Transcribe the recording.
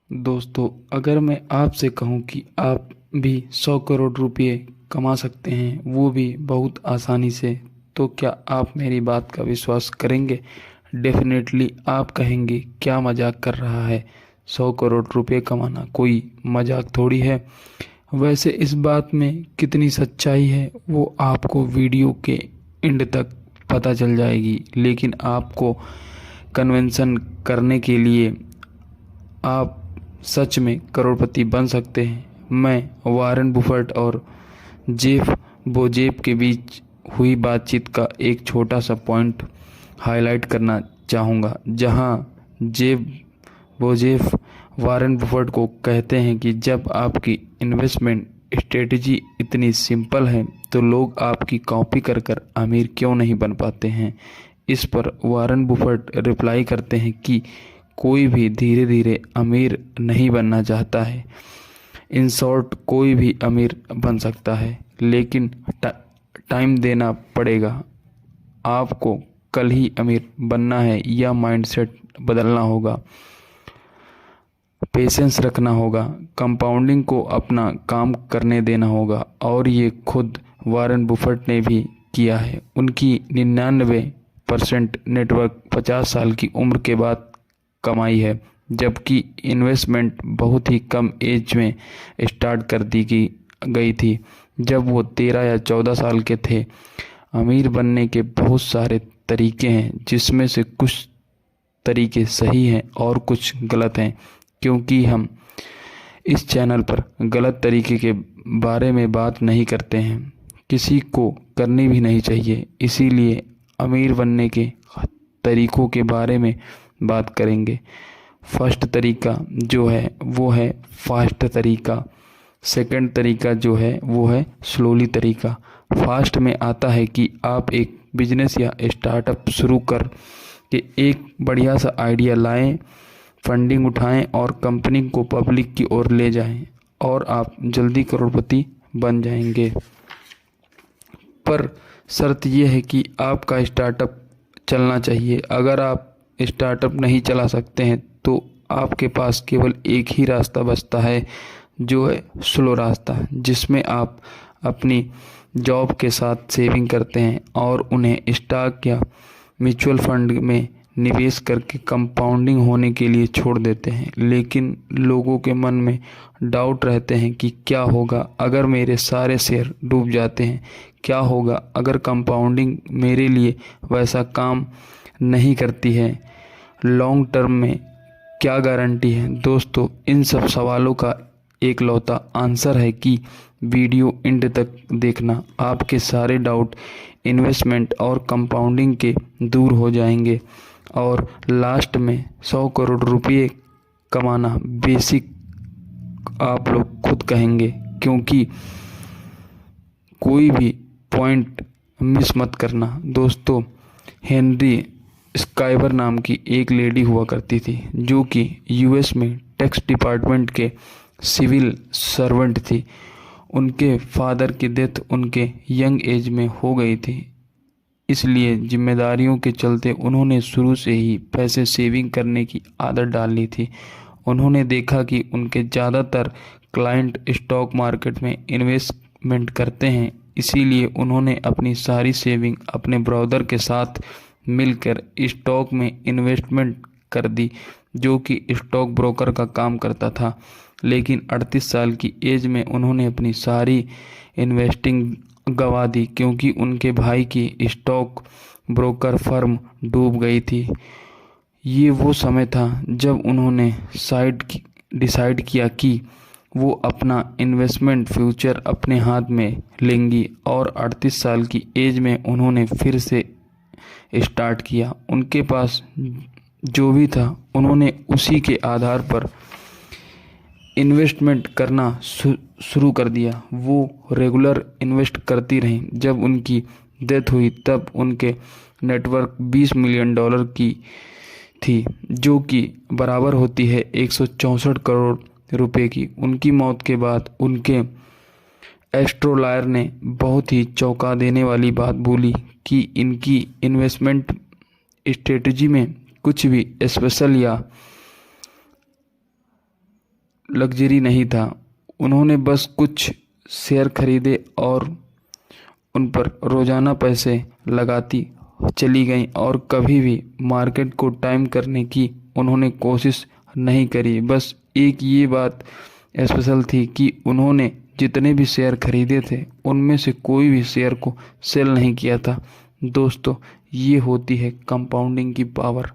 दोस्तों, अगर मैं आपसे कहूं कि आप भी 100 करोड़ रुपए कमा सकते हैं, वो भी बहुत आसानी से, तो क्या आप मेरी बात का विश्वास करेंगे? डेफिनेटली आप कहेंगे, क्या मजाक कर रहा है। 100 करोड़ रुपए कमाना कोई मजाक थोड़ी है। वैसे इस बात में कितनी सच्चाई है वो आपको वीडियो के एंड तक पता चल जाएगी, लेकिन आपको कन्वेंशन करने के लिए आप सच में करोड़पति बन सकते हैं। मैं वारेन बुफेट और जेफ बोजेफ के बीच हुई बातचीत का एक छोटा सा पॉइंट हाईलाइट करना चाहूँगा, जहां जेफ बोजेफ वारेन बुफेट को कहते हैं कि जब आपकी इन्वेस्टमेंट स्ट्रेटजी इतनी सिंपल है तो लोग आपकी कॉपी कर कर अमीर क्यों नहीं बन पाते हैं। इस पर वारेन बुफेट रिप्लाई करते हैं कि कोई भी धीरे धीरे अमीर नहीं बनना चाहता है। इन शॉर्ट, कोई भी अमीर बन सकता है, लेकिन टाइम देना पड़ेगा। आपको कल ही अमीर बनना है या माइंडसेट बदलना होगा, पेशेंस रखना होगा, कंपाउंडिंग को अपना काम करने देना होगा। और ये खुद वारेन बुफेट ने भी किया है। उनकी 99% नेटवर्क 50 साल की उम्र के बाद कमाई है, जबकि इन्वेस्टमेंट बहुत ही कम एज में स्टार्ट कर दी गई थी, जब वो 13 या 14 साल के थे। अमीर बनने के बहुत सारे तरीके हैं, जिसमें से कुछ तरीके सही हैं और कुछ गलत हैं। क्योंकि हम इस चैनल पर गलत तरीके के बारे में बात नहीं करते हैं, किसी को करनी भी नहीं चाहिए। इसीलिए अमीर बनने के तरीकों के बारे में बात करेंगे। फर्स्ट तरीका जो है वो है फास्ट तरीका। सेकंड तरीका जो है वो है स्लोली तरीका। फास्ट में आता है कि आप एक बिजनेस या स्टार्टअप शुरू कर के एक बढ़िया सा आइडिया लाएं, फंडिंग उठाएं और कंपनी को पब्लिक की ओर ले जाएं, और आप जल्दी करोड़पति बन जाएंगे। पर शर्त यह है कि आपका स्टार्टअप चलना चाहिए। अगर आप स्टार्टअप नहीं चला सकते हैं तो आपके पास केवल एक ही रास्ता बचता है, जो है स्लो रास्ता, जिसमें आप अपनी जॉब के साथ सेविंग करते हैं और उन्हें स्टॉक या म्यूचुअल फंड में निवेश करके कंपाउंडिंग होने के लिए छोड़ देते हैं। लेकिन लोगों के मन में डाउट रहते हैं कि क्या होगा अगर मेरे सारे शेयर डूब जाते हैं, क्या होगा अगर कंपाउंडिंग मेरे लिए वैसा काम नहीं करती है, लॉन्ग टर्म में क्या गारंटी है। दोस्तों, इन सब सवालों का एक लौता आंसर है कि वीडियो एंड तक देखना। आपके सारे डाउट इन्वेस्टमेंट और कंपाउंडिंग के दूर हो जाएंगे और लास्ट में 100 करोड़ रुपये कमाना बेसिक आप लोग खुद कहेंगे। क्योंकि कोई भी पॉइंट मिस मत करना। दोस्तों, हेनरी स्काइबर नाम की एक लेडी हुआ करती थी, जो कि यूएस में टैक्स डिपार्टमेंट के सिविल सर्वेंट थी। उनके फादर की डेथ उनके यंग एज में हो गई थी, इसलिए जिम्मेदारियों के चलते उन्होंने शुरू से ही पैसे सेविंग करने की आदत डाल ली थी। उन्होंने देखा कि उनके ज़्यादातर क्लाइंट स्टॉक मार्केट में इन्वेस्टमेंट करते हैं, इसीलिए उन्होंने अपनी सारी सेविंग अपने ब्रदर के साथ मिलकर स्टॉक में इन्वेस्टमेंट कर दी, जो कि स्टॉक ब्रोकर का काम करता था। लेकिन 38 साल की एज में उन्होंने अपनी सारी इन्वेस्टिंग गंवा दी, क्योंकि उनके भाई की स्टॉक ब्रोकर फर्म डूब गई थी। ये वो समय था जब उन्होंने डिसाइड किया कि वो अपना इन्वेस्टमेंट फ्यूचर अपने हाथ में लेंगी, और 38 साल की एज में उन्होंने फिर से स्टार्ट किया। उनके पास जो भी था उन्होंने उसी के आधार पर इन्वेस्टमेंट करना शुरू कर दिया। वो रेगुलर इन्वेस्ट करती रहीं। जब उनकी डेथ हुई तब उनके नेटवर्क $20 मिलियन की थी, जो कि बराबर होती है 164 करोड़ रुपए की। उनकी मौत के बाद उनके एस्ट्रोलॉयर ने बहुत ही चौंका देने वाली बात बोली कि इनकी इन्वेस्टमेंट स्ट्रेटजी में कुछ भी स्पेशल या लग्जरी नहीं था। उन्होंने बस कुछ शेयर खरीदे और उन पर रोज़ाना पैसे लगाती चली गईं और कभी भी मार्केट को टाइम करने की उन्होंने कोशिश नहीं करी। बस एक ये बात स्पेशल थी कि उन्होंने जितने भी शेयर खरीदे थे उनमें से कोई भी शेयर को सेल नहीं किया था। दोस्तों, ये होती है कंपाउंडिंग की पावर।